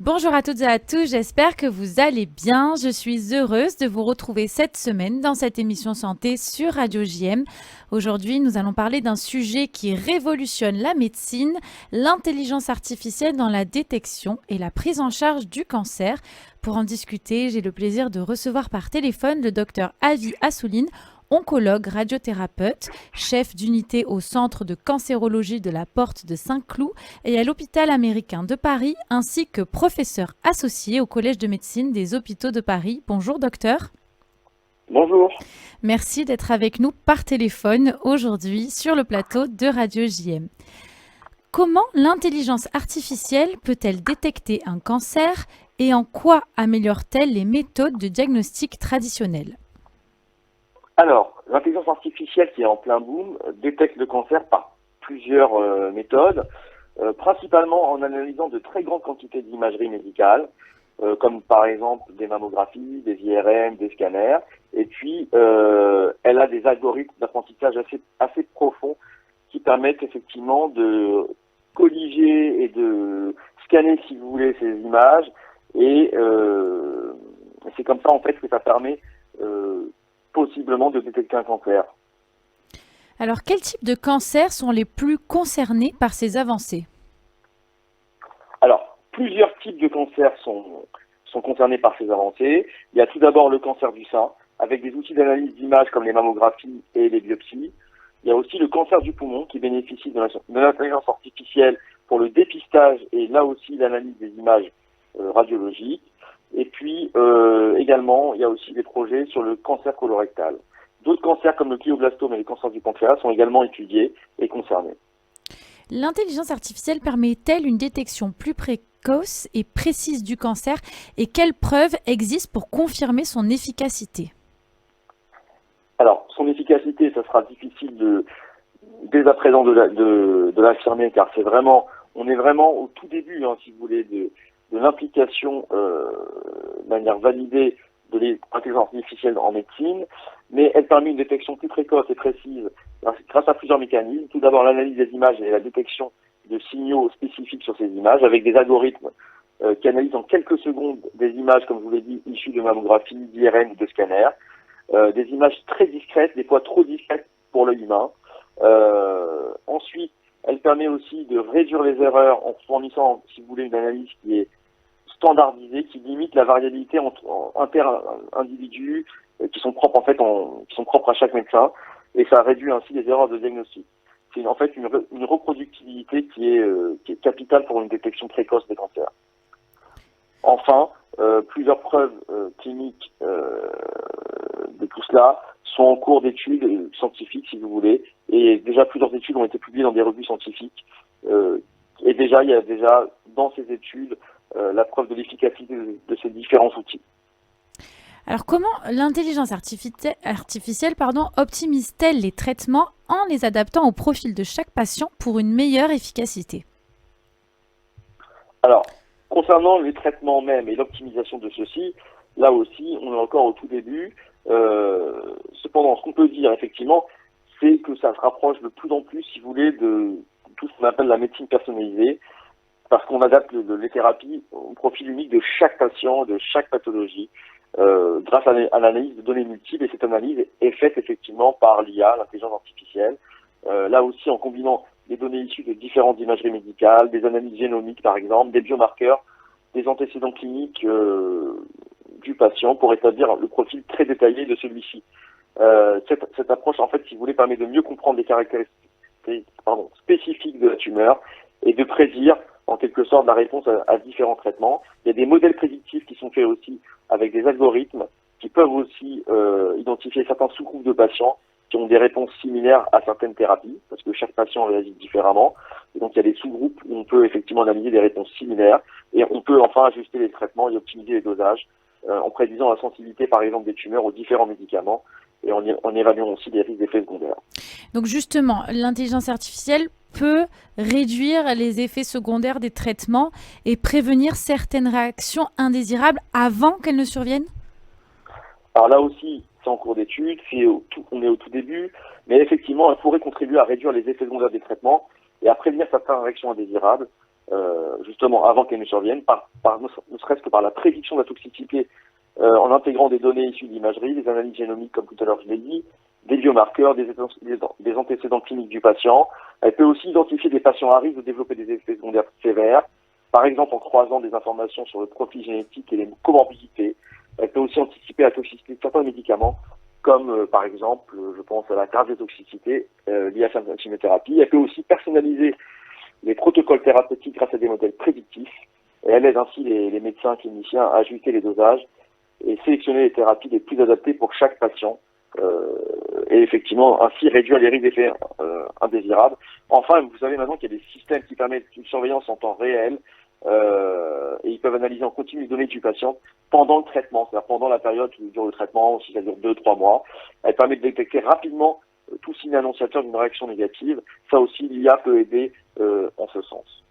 Bonjour à toutes et à tous, j'espère que vous allez bien. Je suis heureuse de vous retrouver cette semaine dans cette émission santé sur Radio JM. Aujourd'hui, nous allons parler d'un sujet qui révolutionne la médecine, l'intelligence artificielle dans la détection et la prise en charge du cancer. Pour en discuter, j'ai le plaisir de recevoir par téléphone le docteur Avi Assouline, oncologue, radiothérapeute, chef d'unité au Centre de cancérologie de la Porte de Saint-Cloud et à l'Hôpital américain de Paris, ainsi que professeur associé au Collège de médecine des hôpitaux de Paris. Bonjour docteur. Bonjour. Merci d'être avec nous par téléphone aujourd'hui sur le plateau de Radio JM. Comment l'intelligence artificielle peut-elle détecter un cancer et en quoi améliore-t-elle les méthodes de diagnostic traditionnelles ? Alors, l'intelligence artificielle qui est en plein boom détecte le cancer par plusieurs méthodes, principalement en analysant de très grandes quantités d'imagerie médicale, comme par exemple des mammographies, des IRM, des scanners, et puis elle a des algorithmes d'apprentissage assez profonds qui permettent effectivement de colliger et de scanner, si vous voulez, ces images, et c'est comme ça en fait que ça permet possiblement de détecter un cancer. Alors, quels types de cancers sont les plus concernés par ces avancées ? Alors, plusieurs types de cancers sont concernés par ces avancées. Il y a tout d'abord le cancer du sein, avec des outils d'analyse d'images comme les mammographies et les biopsies. Il y a aussi le cancer du poumon qui bénéficie de l'intelligence artificielle pour le dépistage et là aussi l'analyse des images radiologiques. Et puis également, il y a aussi des projets sur le cancer colorectal. D'autres cancers comme le glioblastome et le cancer du pancréas sont également étudiés et concernés. L'intelligence artificielle permet-elle une détection plus précoce et précise du cancer et quelles preuves existent pour confirmer son efficacité ? Alors, son efficacité, ça sera difficile dès à présent de l'affirmer, car on est vraiment au tout début, si vous voulez, de l'implication de manière validée de l'intelligence artificielle en médecine, mais elle permet une détection plus précoce et précise grâce à plusieurs mécanismes. Tout d'abord, l'analyse des images et la détection de signaux spécifiques sur ces images, avec des algorithmes qui analysent en quelques secondes des images, comme je vous l'ai dit, issues de mammographie, d'IRM ou de scanner. Des images très discrètes, des fois trop discrètes pour l'œil humain. Ensuite, elle permet aussi de réduire les erreurs en fournissant, si vous voulez, une analyse qui est standardisée, qui limite la variabilité entre inter-individus qui sont propres qui sont propres à chaque médecin, et ça réduit ainsi les erreurs de diagnostic. C'est en fait une reproductibilité qui est capitale pour une détection précoce des cancers. Enfin, plusieurs preuves cliniques de tout cela sont en cours d'études scientifiques, si vous voulez, et déjà plusieurs études ont été publiées dans des revues scientifiques. Et déjà, il y a déjà dans ces études la preuve de l'efficacité de ces différents outils. Alors, comment l'intelligence artificielle optimise-t-elle les traitements en les adaptant au profil de chaque patient pour une meilleure efficacité ? Alors, concernant les traitements même et l'optimisation de ceux-ci, là aussi, on est encore au tout début. Cependant, ce qu'on peut dire effectivement, c'est que ça se rapproche de plus en plus, si vous voulez, de tout ce qu'on appelle la médecine personnalisée, parce qu'on adapte les thérapies au profil unique de chaque patient, de chaque pathologie, grâce à l'analyse de données multiples. Et cette analyse est faite effectivement par l'IA, l'intelligence artificielle, là aussi en combinant des données issues de différentes imageries médicales, des analyses génomiques par exemple, des biomarqueurs, des antécédents cliniques du patient pour établir le profil très détaillé de celui-ci. Cette approche, en fait, si vous voulez, permet de mieux comprendre les caractéristiques spécifiques de la tumeur et de prédire en quelque sorte la réponse à différents traitements. Il y a des modèles prédictifs qui sont faits aussi avec des algorithmes qui peuvent aussi identifier certains sous-groupes de patients qui ont des réponses similaires à certaines thérapies, parce que chaque patient réagit différemment. Et donc il y a des sous-groupes où on peut effectivement analyser des réponses similaires et on peut enfin ajuster les traitements et optimiser les dosages en prédisant la sensibilité par exemple des tumeurs aux différents médicaments et en évaluant aussi des risques d'effets secondaires. Donc justement, l'intelligence artificielle peut réduire les effets secondaires des traitements et prévenir certaines réactions indésirables avant qu'elles ne surviennent ? Alors là aussi, c'est en cours d'étude, on est au tout début, mais effectivement, elle pourrait contribuer à réduire les effets secondaires des traitements et à prévenir certaines réactions indésirables. justement avant qu'elles ne surviennent, ne serait-ce que par la prédiction de la toxicité en intégrant des données issues d'imagerie, des analyses génomiques, comme tout à l'heure je l'ai dit, des biomarqueurs, des antécédents cliniques du patient. Elle peut aussi identifier des patients à risque de développer des effets secondaires sévères, par exemple en croisant des informations sur le profil génétique et les comorbidités. Elle peut aussi anticiper la toxicité de certains médicaments, comme par exemple, je pense à la cardiotoxicité liée à certaines chimiothérapies. Elle peut aussi personnaliser les protocoles thérapeutiques grâce à des modèles prédictifs. Et elle aide ainsi les médecins cliniciens à ajuster les dosages et sélectionner les thérapies les plus adaptées pour chaque patient. Et effectivement, ainsi réduire les risques d'effets indésirables. Enfin, vous savez maintenant qu'il y a des systèmes qui permettent une surveillance en temps réel et ils peuvent analyser en continu les données du patient pendant le traitement, c'est-à-dire pendant la période où dure le traitement, si ça dure 2-3 mois. Elle permet de détecter rapidement tout signe annonciateur d'une réaction négative. Ça aussi, l'IA peut aider en ce sens.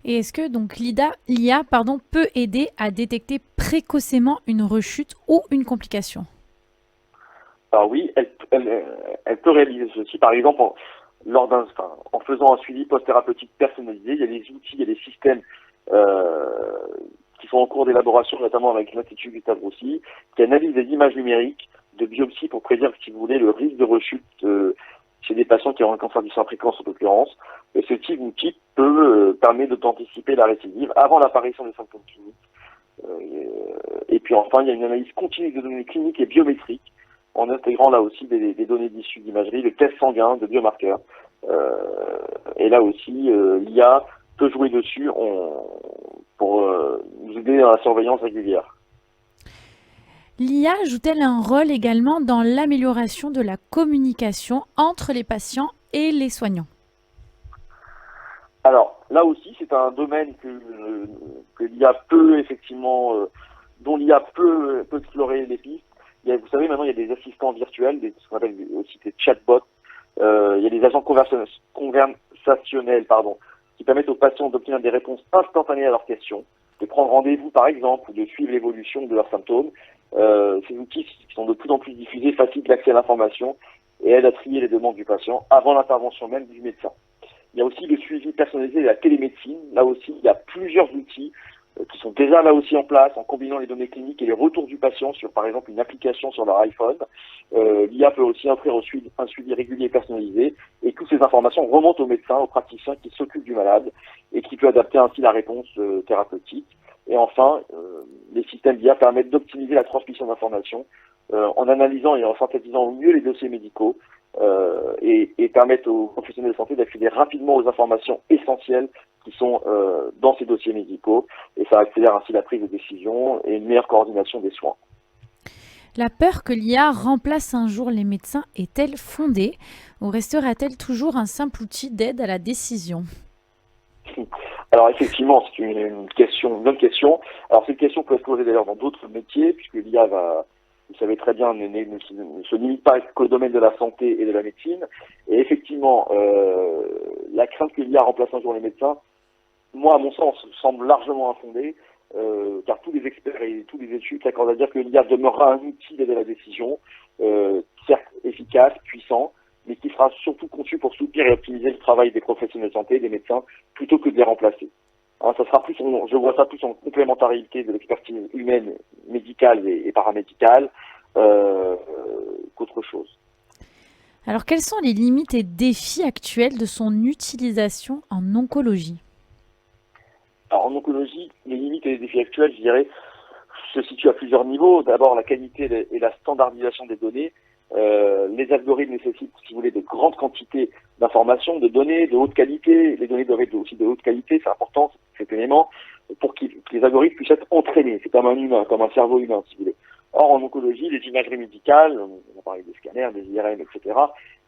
Et est-ce que donc l'IA peut aider à détecter précocement une rechute ou une complication? Alors oui, elle peut réaliser ceci, par exemple, en faisant un suivi post-thérapeutique personnalisé. Il y a des outils, il y a des systèmes qui sont en cours d'élaboration, notamment avec l'Institut Gustave Roussy, qui analysent des images numériques de biopsie pour prédire, si vous voulez, le risque de rechute chez des patients qui ont un cancer du sein précoce en l'occurrence. Et ce type d'outil permet d'anticiper la récidive avant l'apparition des symptômes cliniques. Et puis enfin, il y a une analyse continue de données cliniques et biométriques en intégrant là aussi des données issues d'imagerie, de tests sanguins, de biomarqueurs. Et là aussi, l'IA peut jouer dessus pour nous aider dans la surveillance régulière. L'IA joue-t-elle un rôle également dans l'amélioration de la communication entre les patients et les soignants? Alors, là aussi, c'est un domaine que l'IA peut effectivement, dont l'IA peut explorer les pistes. Vous savez, maintenant, il y a des assistants virtuels, ce qu'on appelle aussi des chatbots. Il y a des agents conversationnels, qui permettent aux patients d'obtenir des réponses instantanées à leurs questions, de prendre rendez-vous, par exemple, ou de suivre l'évolution de leurs symptômes. Ces outils qui sont de plus en plus diffusés facilitent l'accès à l'information et aident à trier les demandes du patient avant l'intervention même du médecin. Il y a aussi le suivi personnalisé de la télémédecine. Là aussi, il y a plusieurs outils qui sont déjà là aussi en place en combinant les données cliniques et les retours du patient sur, par exemple, une application sur leur iPhone. L'IA peut aussi offrir un suivi régulier et personnalisé et toutes ces informations remontent au médecin, au praticien qui s'occupe du malade et qui peut adapter ainsi la réponse thérapeutique. Et enfin, les systèmes d'IA permettent d'optimiser la transmission d'informations en analysant et en synthétisant au mieux les dossiers médicaux et permettent aux professionnels de santé d'accéder rapidement aux informations essentielles qui sont dans ces dossiers médicaux et ça accélère ainsi la prise de décision et une meilleure coordination des soins. La peur que l'IA remplace un jour les médecins est-elle fondée ou restera-t-elle toujours un simple outil d'aide à la décision? Alors effectivement, c'est une bonne question. Alors cette question peut être posée d'ailleurs dans d'autres métiers puisque l'IA vous savez très bien, ne se limite pas qu'au domaine de la santé et de la médecine. Et effectivement, la crainte que l'IA remplace un jour les médecins, moi, à mon sens, semble largement infondée, car tous les experts et tous les études s'accordent à dire que l'IA demeurera un outil d'aide à la décision, certes efficace, puissant, mais qui sera surtout conçu pour soutenir et optimiser le travail des professionnels de santé, des médecins, plutôt que de les remplacer. Hein, je vois ça plus en complémentarité de l'expertise humaine, médicale et paramédicale qu'autre chose. Alors, quelles sont les limites et défis actuels de son utilisation en oncologie? Alors, en oncologie, les limites et les défis actuels, je dirais, se situent à plusieurs niveaux. D'abord, la qualité et la standardisation des données. Les algorithmes nécessitent, si vous voulez, de grandes quantités d'informations, de données de haute qualité. Les données doivent être aussi de haute qualité, c'est important, cet élément, pour que les algorithmes puissent être entraînés. C'est comme un humain, comme un cerveau humain, si vous voulez. Or, en oncologie, les imageries médicales, on a parlé des scanners, des IRM, etc.,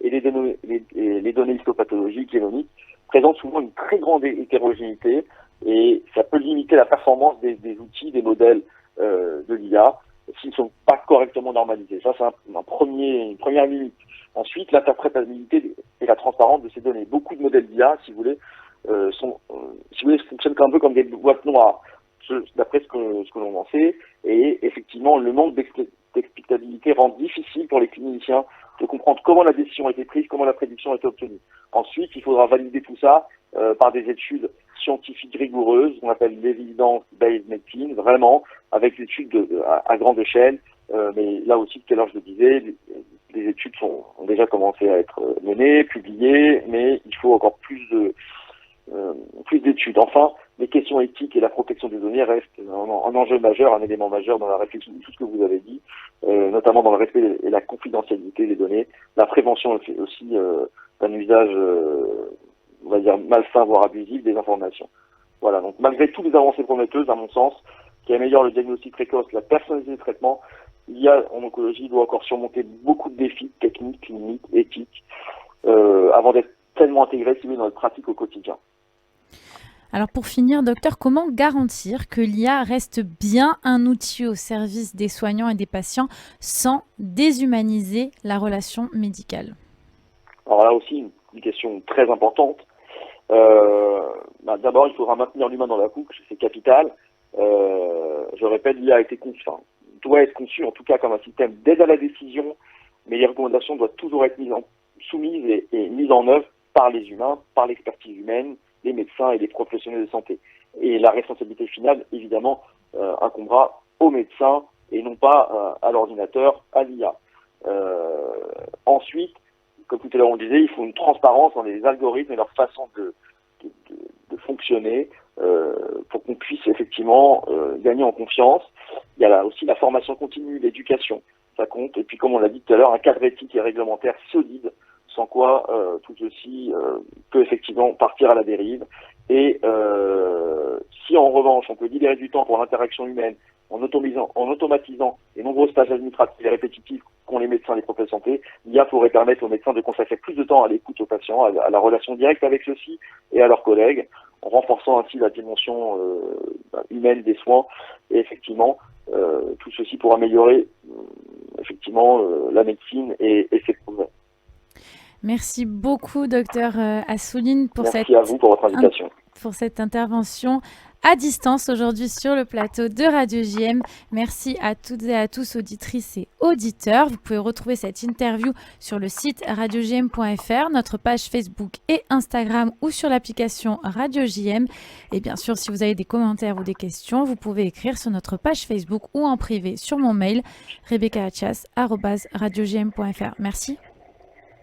et les données histopathologiques, génomiques, présentent souvent une très grande hétérogénéité, et ça peut limiter la performance des outils, des modèles de l'IA, s'ils ne sont pas correctement normalisés. Ça, c'est une première limite. Ensuite, l'interprétabilité et la transparence de ces données. Beaucoup de modèles d'IA, si vous voulez, fonctionnent un peu comme des boîtes noires, d'après ce que l'on en sait. Et effectivement, le manque d'explicabilité rend difficile pour les cliniciens de comprendre comment la décision a été prise, comment la prédiction a été obtenue. Ensuite, il faudra valider tout ça par des études scientifiques rigoureuses, qu'on appelle l'evidence-based medicine, vraiment, avec des études à grande échelle. Mais là aussi, tout à l'heure, je le disais, les études ont déjà commencé à être menées, publiées, mais il faut encore plus d'études. Enfin, les questions éthiques et la protection des données restent un enjeu majeur, un élément majeur dans la réflexion de tout ce que vous avez dit, notamment dans le respect et la confidentialité des données, la prévention aussi d'un usage, on va dire, malsain, voire abusif des informations. Voilà, donc malgré toutes les avancées prometteuses, à mon sens, qui améliorent le diagnostic précoce, la personnalisation des traitements, l'IA en oncologie doit encore surmonter beaucoup de défis techniques, cliniques, éthiques, avant d'être pleinement intégré dans notre pratique au quotidien. Alors pour finir, docteur, comment garantir que l'IA reste bien un outil au service des soignants et des patients sans déshumaniser la relation médicale? Alors là aussi, une question très importante. D'abord, il faudra maintenir l'humain dans la boucle, c'est capital. Je répète, l'IA doit être conçu en tout cas comme un système d'aide à la décision, mais les recommandations doivent toujours être soumises et mises en œuvre par les humains, par l'expertise humaine, les médecins et les professionnels de santé. Et la responsabilité finale, évidemment, incombera aux médecins et non pas à l'ordinateur, à l'IA. Ensuite, comme tout à l'heure on disait, il faut une transparence dans les algorithmes et leur façon de fonctionner pour qu'on puisse effectivement gagner en confiance. Il y a là aussi la formation continue, l'éducation, ça compte. Et puis comme on l'a dit tout à l'heure, un cadre éthique et réglementaire solide, sans quoi tout ceci peut effectivement partir à la dérive. Et si en revanche on peut libérer du temps pour l'interaction humaine en automatisant les nombreux tâches administratives et répétitives qu'ont les médecins et les professionnels de santé, l'IA pourrait permettre aux médecins de consacrer plus de temps à l'écoute aux patients, à la relation directe avec ceux-ci et à leurs collègues, en renforçant ainsi la dimension humaine des soins. Et effectivement, tout ceci pour améliorer effectivement la médecine et ses progrès. Merci beaucoup, docteur Assouline, Merci à vous pour votre invitation. Pour cette intervention à distance aujourd'hui sur le plateau de Radio JM. Merci à toutes et à tous, auditrices et auditeurs. Vous pouvez retrouver cette interview sur le site radiojm.fr, notre page Facebook et Instagram ou sur l'application Radio JM. Et bien sûr, si vous avez des commentaires ou des questions, vous pouvez écrire sur notre page Facebook ou en privé sur mon mail rebecca@radiojm.fr. Merci.